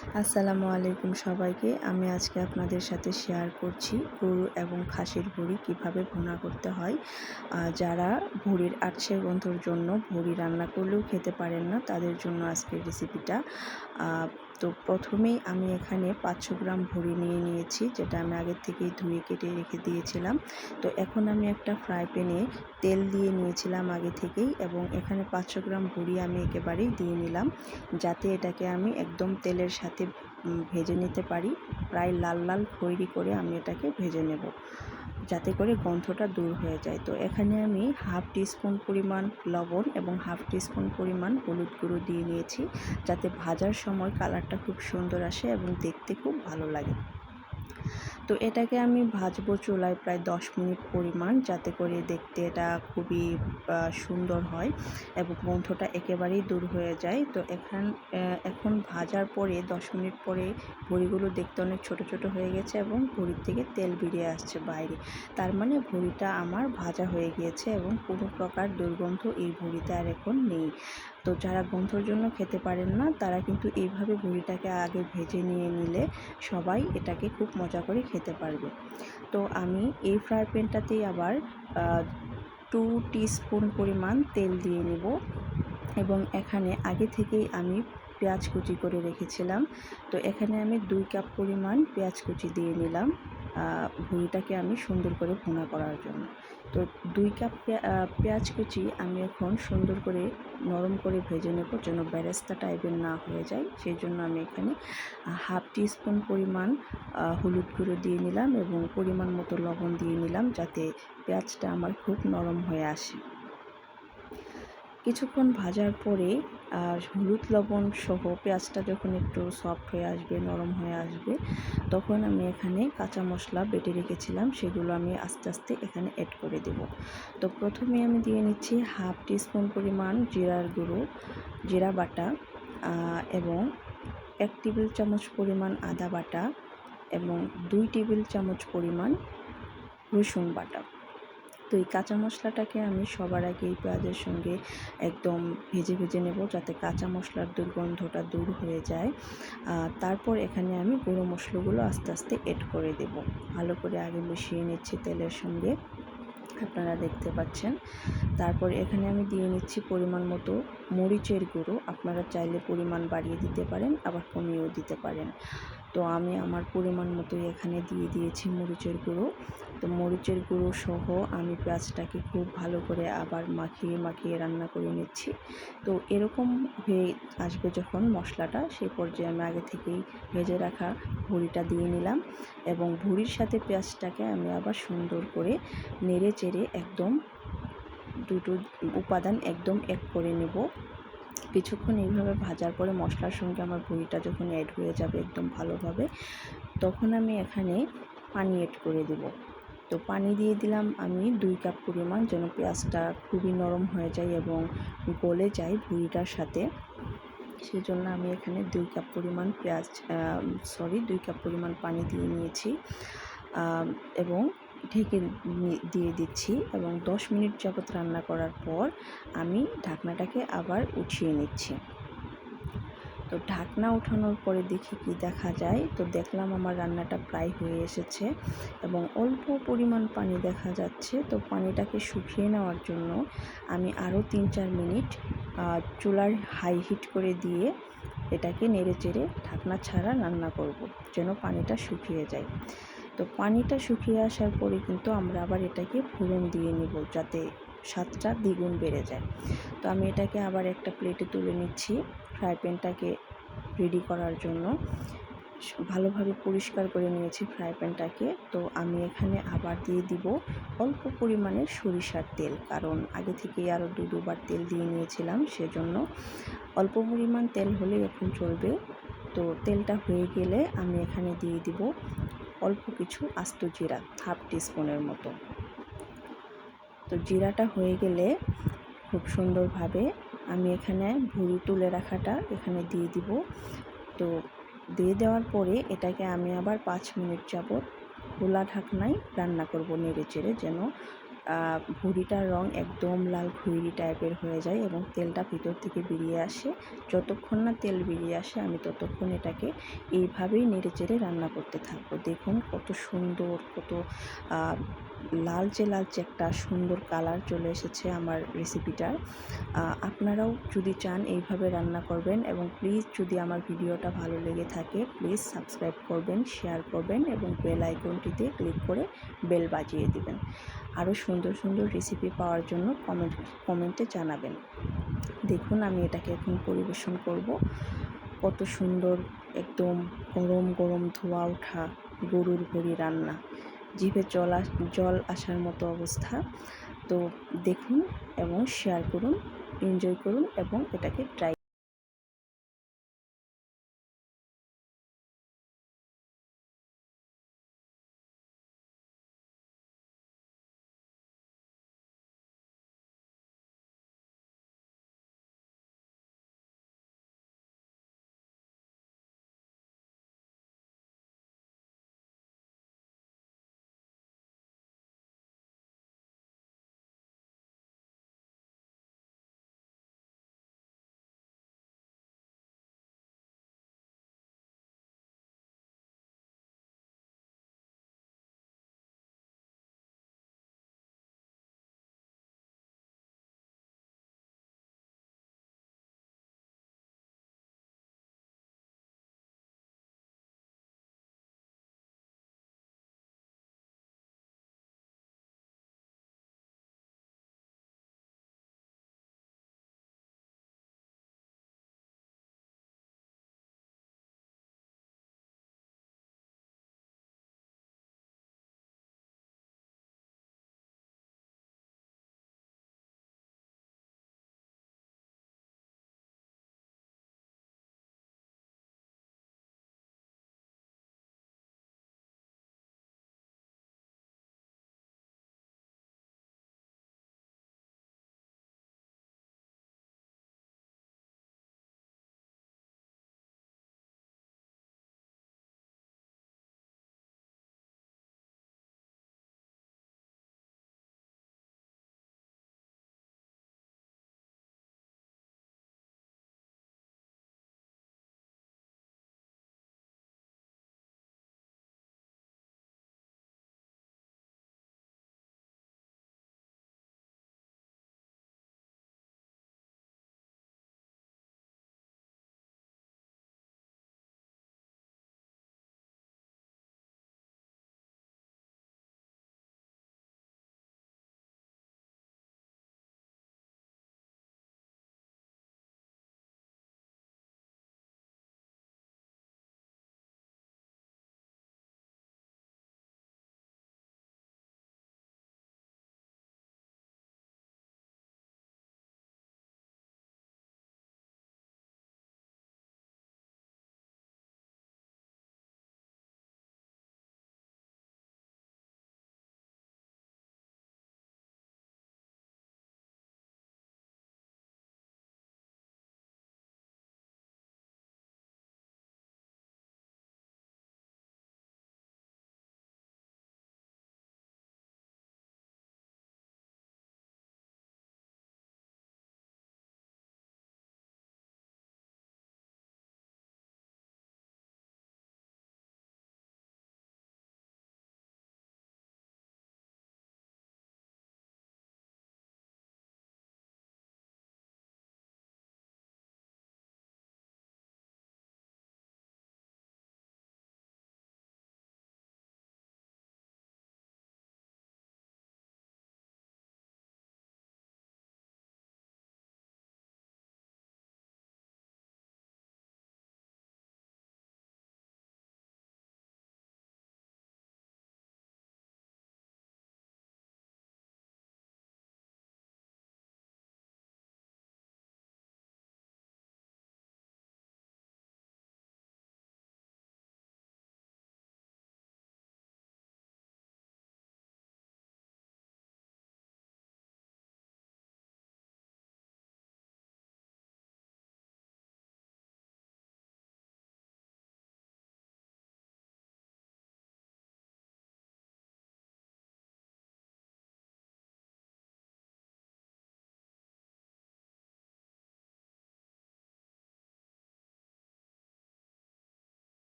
আসসালামু আলাইকুম সবাইকে। আমি আজকে আপনাদের সাথে শেয়ার করছি গরু এবং খাসির ভুঁড়ি কীভাবে ভুনা করতে হয়। যারা ভুঁড়ির আঁটশে গন্ধর জন্য ভুঁড়ি রান্না করলেও খেতে পারেন না, তাদের জন্য আজকের রেসিপিটা। তো প্রথমেই আমি এখানে 500 গ্রাম ভুঁড়ি নিয়েছি, যেটা আমি আগের থেকেই ধুয়ে কেটে রেখে দিয়েছিলাম। তো এখন আমি একটা ফ্রাই প্যানে তেল দিয়ে নিয়েছিলাম আগে থেকেই, এবং এখানে 500 গ্রাম ভুঁড়ি আমি একেবারেই দিয়ে নিলাম, যাতে এটাকে আমি একদম তেলের সাথে ভেজে নিতে পারি। প্রায় লাল লাল খয়েরি করে আমি এটাকে ভেজে নেব, যাতে করে গন্ধটা দূর হয়ে যায়। তো এখানে আমি হাফ টিস্পুন পরিমাণ লবণ এবং হাফ টিস্পুন পরিমাণ হলুদ গুঁড়ো দিয়ে নিয়েছি, যাতে ভাজার সময় কালারটা খুব সুন্দর আসে এবং দেখতে খুব ভালো লাগে। তো এটাকে আমি ভাজবো চুলায় প্রায় 10 মিনিট পরিমাণ, যাতে করে দেখতে এটা খুবই সুন্দর হয় এবং গন্ধটা একেবারেই দূর হয়ে যায়। তো এখন ভাজার পরে 10 মিনিট পরে ভুঁড়িগুলো দেখতে অনেক ছোট ছোট হয়ে গেছে এবং ভুঁড়ির থেকে তেল বেরিয়ে আসছে বাইরে। তার মানে ভুঁড়িটা আমার ভাজা হয়ে গিয়েছে এবং কোনো প্রকার দুর্গন্ধ এই ভুঁড়িতে আর এখন নেই। তো যারা গন্ধর জন্য খেতে পারেন না, তারা কিন্তু এইভাবে ভুঁড়িটাকে আগে ভেজে নিলে সবাই এটাকে খুব মজা করে খেতে পারবে। তো আমি এই ফ্রাই প্যানটাতেই আবার 2 টিস্পুন পরিমাণ তেল দিয়ে নেব, এবং এখানে আগে থেকেই আমি পেঁয়াজ কুচি করে রেখেছিলাম। তো এখানে আমি 2 কাপ পরিমাণ পেঁয়াজ কুচি দিয়ে নিলাম ভুঁড়িটাকে আমি সুন্দর করে ভুনা করার জন্য। তো 2 কাপ পেঁয়াজ কুচি আমি এখন সুন্দর করে নরম করে ভেজে নেব, যেন বেরেস্তা টাইপের না হয়ে যায়। সেই জন্য আমি এখানে হাফ টিস্পুন পরিমাণ হলুদ গুঁড়ো দিয়ে নিলাম এবং পরিমাণ মতো লবণ দিয়ে নিলাম, যাতে পেঁয়াজটা আমার খুব নরম হয়ে আসে। কিছুক্ষণ ভাজার পরে হলুদ লবণ সহ পেঁয়াজটা যখন একটু সফট হয়ে আসবে, নরম হয়ে আসবে, তখন আমি এখানে কাঁচা মশলা বেটে রেখেছিলাম, সেগুলো আমি আস্তে আস্তে এখানে অ্যাড করে দেব। তো প্রথমে আমি দিয়ে নিচ্ছি হাফ টিস্পুন পরিমাণ জিরার গুঁড়ো, জিরা বাটা, এবং 1 টেবিল চামচ পরিমাণ আদা বাটা এবং 2 টেবিল চামচ পরিমাণ রসুন বাটা। তো এই কাঁচা মশলাটাকে আমি সবার আগে এই পেঁয়াজের সঙ্গে একদম ভেজে নেব, যাতে কাঁচা মশলার দুর্গন্ধটা দূর হয়ে যায়। তারপর এখানে আমি গুঁড়ো মশলাগুলো আস্তে আস্তে অ্যাড করে দেব। ভালো করে আগে মিশিয়ে নিচ্ছি তেলের সঙ্গে, আপনারা দেখতে পাচ্ছেন। তারপর এখানে আমি দিয়ে নিচ্ছি পরিমাণ মতো মরিচের গুঁড়ো। আপনারা চাইলে পরিমাণ বাড়িয়ে দিতে পারেন, আবার কমিয়েও দিতে পারেন। তো আমি আমার পরিমাণ মতোই এখানে দিয়ে দিয়েছি মরিচের গুঁড়ো। তো মরিচের গুঁড়ো সহ আমি পেঁয়াজটাকে খুব ভালো করে আবার মাখিয়ে রান্না করে নিচ্ছি। তো এরকম হয়ে আসবে যখন মশলাটা, সেই পর্যায়ে আমি আগে থেকেই ভেজে রাখা ভুঁড়িটা দিয়ে নিলাম, এবং ভুঁড়ির সাথে পেঁয়াজটাকে আমি আবার সুন্দর করে নেড়ে চেড়ে একদম দুটো উপাদান একদম এক করে নেব। কিছুক্ষণ এইভাবে ভাজার পরে মশলার সঙ্গে আমার ভুঁড়িটা যখন অ্যাড হয়ে যাবে একদম ভালোভাবে, তখন আমি এখানে পানি অ্যাড করে দেব। তো পানি দিয়ে দিলাম আমি 2 কাপ পরিমাণ, যেন পেঁয়াজটা খুবই নরম হয়ে যায় এবং গলে যায় ভুঁড়িটার সাথে। সেজন্য আমি এখানে 2 কাপ পরিমাণ 2 কাপ পরিমাণ পানি দিয়ে নিয়েছি, এবং ঢেকে দিয়ে দিচ্ছি, এবং 10 মিনিট যাবত রান্না করার পর আমি ঢাকনাটাকে আবার উঠিয়ে নিচ্ছি। তো ঢাকনা ওঠানোর পরে দেখি কি দেখা যায়। তো দেখলাম আমার রান্নাটা প্রায় হয়ে এসেছে এবং অল্প পরিমাণ পানি দেখা যাচ্ছে। তো পানিটাকে শুকিয়ে নেওয়ার জন্য আমি আরও 3-4 মিনিট চুলার হাই হিট করে দিয়ে এটাকে নেড়েচেড়ে ঢাকনা ছাড়া রান্না করব, যেন পানিটা শুকিয়ে যায়। তো পানিটা শুকিয়ে আসার পরে কিন্তু আমরা আবার এটাকে ফোড়ন দিয়ে নেব, যাতে স্বাদটা দ্বিগুণ বেড়ে যায়। তো আমি এটাকে আবার একটা প্লেটে তুলে নিচ্ছি ফ্রাই প্যানটাকে রেডি করার জন্য। ভালোভাবে পরিষ্কার করে নিয়েছি ফ্রাই প্যানটাকে। তো আমি এখানে আবার দিয়ে দিব অল্প পরিমাণের সরিষার তেল, কারণ আগে থেকেই আরও দুবার তেল দিয়ে নিয়েছিলাম, সেজন্য অল্প পরিমাণ তেল হলেই এখন চলবে। তো তেলটা হয়ে গেলে আমি এখানে দিয়ে দিব অল্প কিছু আস্ত জিরা, হাফ টিস্পুনের মতো। তো জিরাটা হয়ে গেলে খুব সুন্দরভাবে আমি এখানে ভুঁড়ি তুলে রাখাটা এখানে দিয়ে দিব। তো দিয়ে দেওয়ার পরে এটাকে আমি আবার 5 মিনিট যাবত খোলা ঢাকনায় রান্না করব, নেড়ে চেড়ে, যেন ভুঁড়িটার রং একদম লাল খয়েরি টাইপের হয়ে যায় এবং তেলটা ভিতর থেকে বেরিয়ে আসে। যতক্ষণ না তেল বেরিয়ে আসে আমি ততক্ষণ এটাকে এইভাবেই নেড়েচেড়ে রান্না করতে থাকবো। দেখুন কত সুন্দর, কত লালচে লালচে একটা সুন্দর কালার চলে এসেছে আমার রেসিপিটার। আপনারাও যদি চান এইভাবে রান্না করবেন, এবং প্লিজ যদি আমার ভিডিওটা ভালো লেগে থাকে প্লিজ সাবস্ক্রাইব করবেন, শেয়ার করবেন এবং বেল আইকনটিতে ক্লিক করে বেল বাজিয়ে দিবেন। আরও সুন্দর সুন্দর রেসিপি পাওয়ার জন্য কমেন্টে জানাবেন। দেখুন আমি এটাকে এখন পরিবেশন করব। কত সুন্দর, একদম গরম গরম ধোয়া ওঠা গরুর ভুঁড়ি রান্না, জিভে জল আসার মতো অবস্থা। তো দেখুন এবং শেয়ার করুন, এনজয় করুন এবং এটাকে ট্রাই